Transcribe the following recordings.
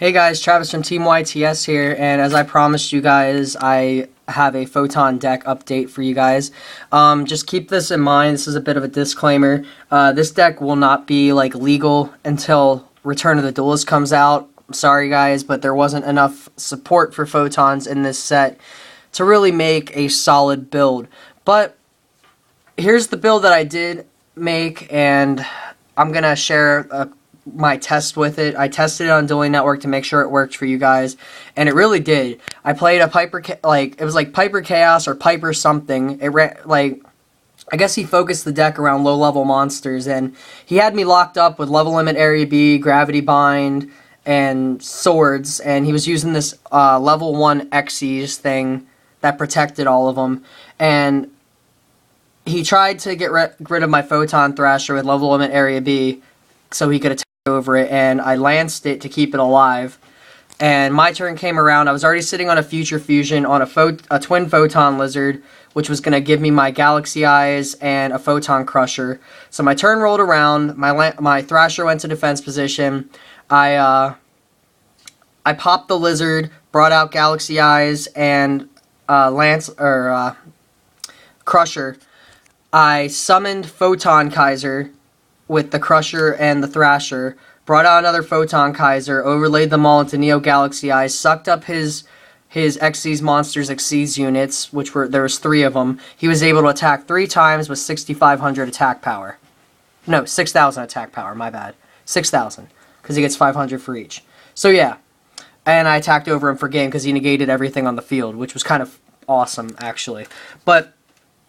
Hey guys, Travis from TeamYTS here, and as I promised you guys, I have a Photon deck update for you guys. Just keep this in mind. This is a bit of a disclaimer. This deck will not be legal until Return of the Duelist comes out. I'm sorry guys, but there wasn't enough support for Photons in this set to really make a solid build. But here's the build that I did make, and I'm gonna share my test with it. I tested it on Dueling Network to make sure it worked for you guys, and it really did. I played a Piper, it was like Piper Chaos or Piper something. It ran, I guess he focused the deck around low-level monsters, and he had me locked up with Level Limit Area B, Gravity Bind, and Swords, and he was using this level 1 Xyz thing that protected all of them, and he tried to get rid of my Photon Thrasher with Level Limit Area B so he could attack over it, and I lanced it to keep it alive. And my turn came around. I was already sitting on a Future Fusion on a Twin Photon Lizard, which was going to give me my Galaxy Eyes and a Photon Crusher. So my turn rolled around. My Thrasher went to defense position. I popped the Lizard, brought out Galaxy Eyes and Crusher. I summoned Photon Kaiser with the Crusher and the Thrasher, brought out another Photon Kaiser, overlaid them all into Neo Galaxy Eyes, sucked up his Xyz Monsters Xyz units, there was 3 of them. He was able to attack 3 times with 6,500 attack power. No, 6,000 attack power, my bad. 6,000, because he gets 500 for each. So yeah, and I attacked over him for game because he negated everything on the field, which was kind of awesome, actually. But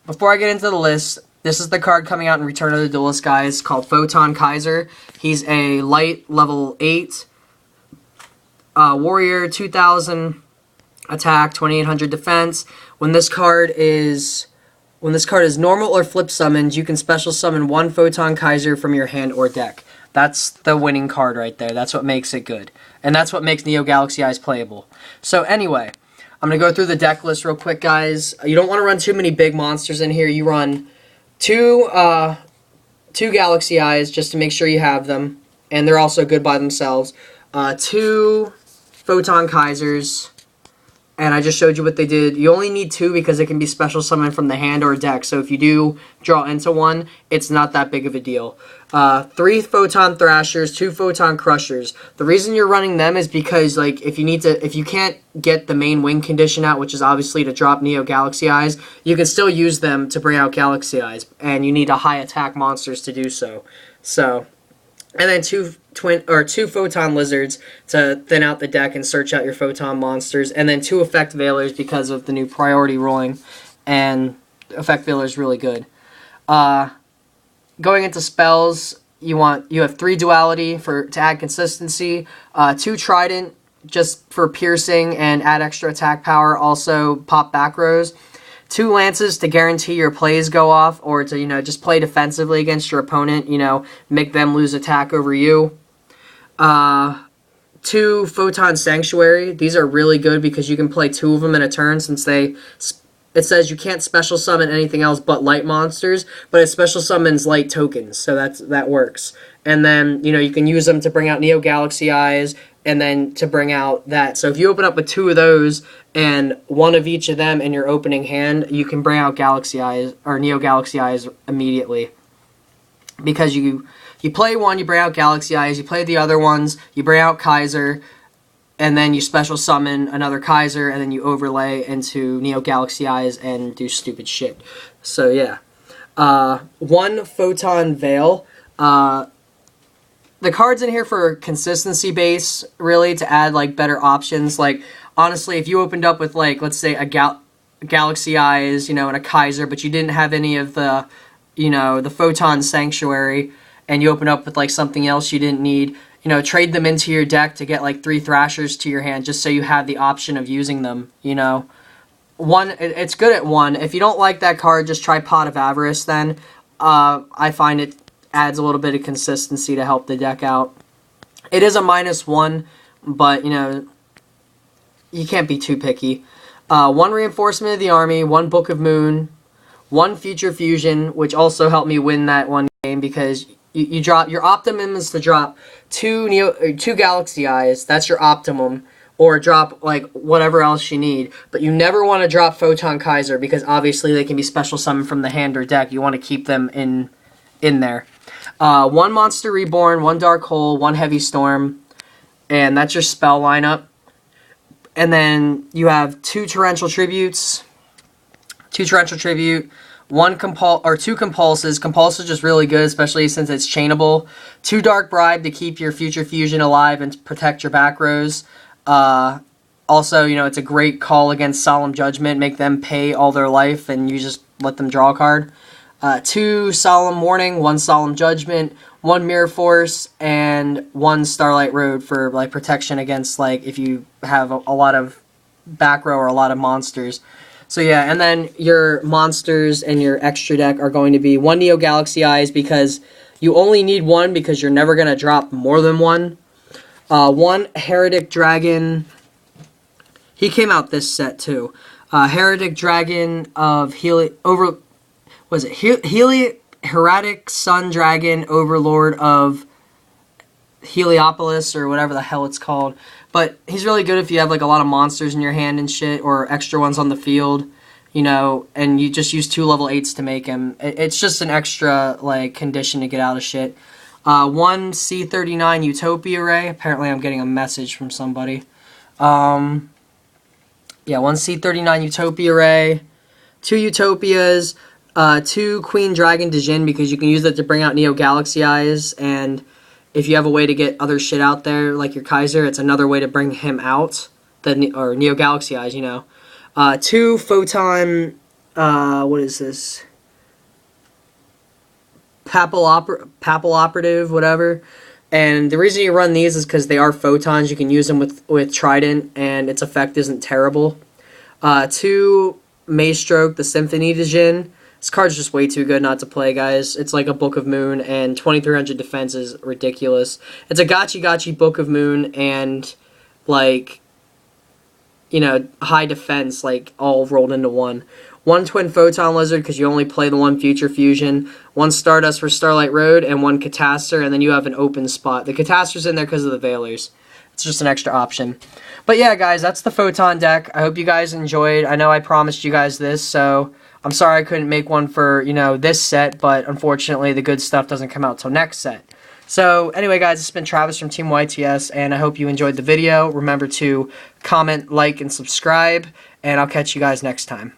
before I get into the list, this is the card coming out in Return of the Duelist, guys, called Photon Kaiser. He's a light level 8 warrior, 2,000 attack, 2,800 defense. When this card is normal or flip summoned, you can special summon 1 Photon Kaiser from your hand or deck. That's the winning card right there. That's what makes it good, and that's what makes Neo Galaxy Eyes playable. So anyway, I'm gonna go through the deck list real quick, guys. You don't want to run too many big monsters in here. You run two Galaxy Eyes just to make sure you have them, and they're also good by themselves. 2 Photon Kaisers, and I just showed you what they did. You only need 2 because it can be special summoned from the hand or deck, so if you do draw into one, it's not that big of a deal. 3 Photon Thrashers, 2 Photon Crushers. The reason you're running them is because if you can't get the main wing condition out, which is obviously to drop Neo Galaxy Eyes, you can still use them to bring out Galaxy Eyes, and you need a high attack monsters to do so. And then 2 Photon Lizards to thin out the deck and search out your Photon monsters, and then 2 Effect Veilers because of the new priority ruling, and Effect Veiler is really good. Going into spells, you have 3 Duality to add consistency, 2 Trident just for piercing and add extra attack power, also pop back rows, 2 Lances to guarantee your plays go off, or to just play defensively against your opponent, make them lose attack over you. 2 Photon Sanctuary. These are really good because you can play 2 of them in a turn, since it says you can't special summon anything else but light monsters, but it special summons light tokens, so that works. And then, you can use them to bring out Neo Galaxy Eyes, and then to bring out that. So if you open up with 2 of those, and 1 of each of them in your opening hand, you can bring out Galaxy Eyes, or Neo Galaxy Eyes immediately. Because you play 1, you bring out Galaxy Eyes, you play the other ones, you bring out Kaiser, and then you special summon another Kaiser, and then you overlay into Neo Galaxy Eyes and do stupid shit. So yeah. 1 Photon Veil. The card's in here for consistency base, really, to add better options. Honestly, if you opened up with let's say a Galaxy Eyes, and a Kaiser, but you didn't have any of the, the Photon Sanctuary, and you open up with something else you didn't need, trade them into your deck to get 3 Thrashers to your hand, just so you have the option of using them, It's good at 1. If you don't like that card, just try Pot of Avarice then. I find it adds a little bit of consistency to help the deck out. It is a -1, but, you can't be too picky. 1 Reinforcement of the Army, 1 Book of Moon, 1 Future Fusion, which also helped me win that one game because you drop your optimum is to drop two Galaxy Eyes. That's your optimum. Or drop, like, whatever else you need. But you never want to drop Photon Kaiser, because obviously they can be special summoned from the hand or deck. You want to keep them in there. One Monster Reborn, one Dark Hole, one Heavy Storm. And that's your spell lineup. And then you have two Torrential Tributes. Two Torrential Tribute. Two Compulses. Compulse is just really good, especially since it's chainable. Two Dark Bribe to keep your future fusion alive and protect your back rows. Also, you know, it's a great call against Solemn Judgment. Make them pay all their life, and you just let them draw a card. Two Solemn Warning, one Solemn Judgment, one Mirror Force, and one Starlight Road for, like, protection against, like, if you have a lot of back row or a lot of monsters. So yeah, and then your monsters and your extra deck are going to be one Neo Galaxy Eyes, because you only need one because you're never going to drop more than one. One Heretic Dragon. He came out this set too. Heretic Dragon of Heretic Sun Dragon, Overlord of Heliopolis, or whatever the hell it's called. But he's really good if you have, like, a lot of monsters in your hand and shit, or extra ones on the field, you know, and you just use 2 level 8s to make him. It's just an extra, like, condition to get out of shit. One C39 Utopia Ray. Apparently I'm getting a message from somebody. Yeah, one C39 Utopia Ray. 2 Utopias. 2 Queen Dragon Dijin, because you can use that to bring out Neo Galaxy Eyes, and if you have a way to get other shit out there, like your Kaiser, it's another way to bring him out, or Neo Galaxy Eyes, you know. 2 Photon, what is this? Papal Operative, whatever. And the reason you run these is because they are photons. You can use them with Trident, and its effect isn't terrible. 2 Maestroke, the Symphony Dijin. This card's just way too good not to play, guys. It's like a Book of Moon, and 2300 defense is ridiculous. It's a gotchi Book of Moon, and, like, you know, high defense, like, all rolled into one. 1 Twin Photon Lizard, because you only play the 1 Future Fusion. 1 Stardust for Starlight Road, and 1 Catastor, and then you have an open spot. The Catastor's in there because of the Veilers. It's just an extra option. But yeah, guys, that's the Photon deck. I hope you guys enjoyed. I know I promised you guys this, so I'm sorry I couldn't make one for, you know, this set, but unfortunately the good stuff doesn't come out till next set. So anyway, guys, this has been Travis from TeamYTS, and I hope you enjoyed the video. Remember to comment, like, and subscribe, and I'll catch you guys next time.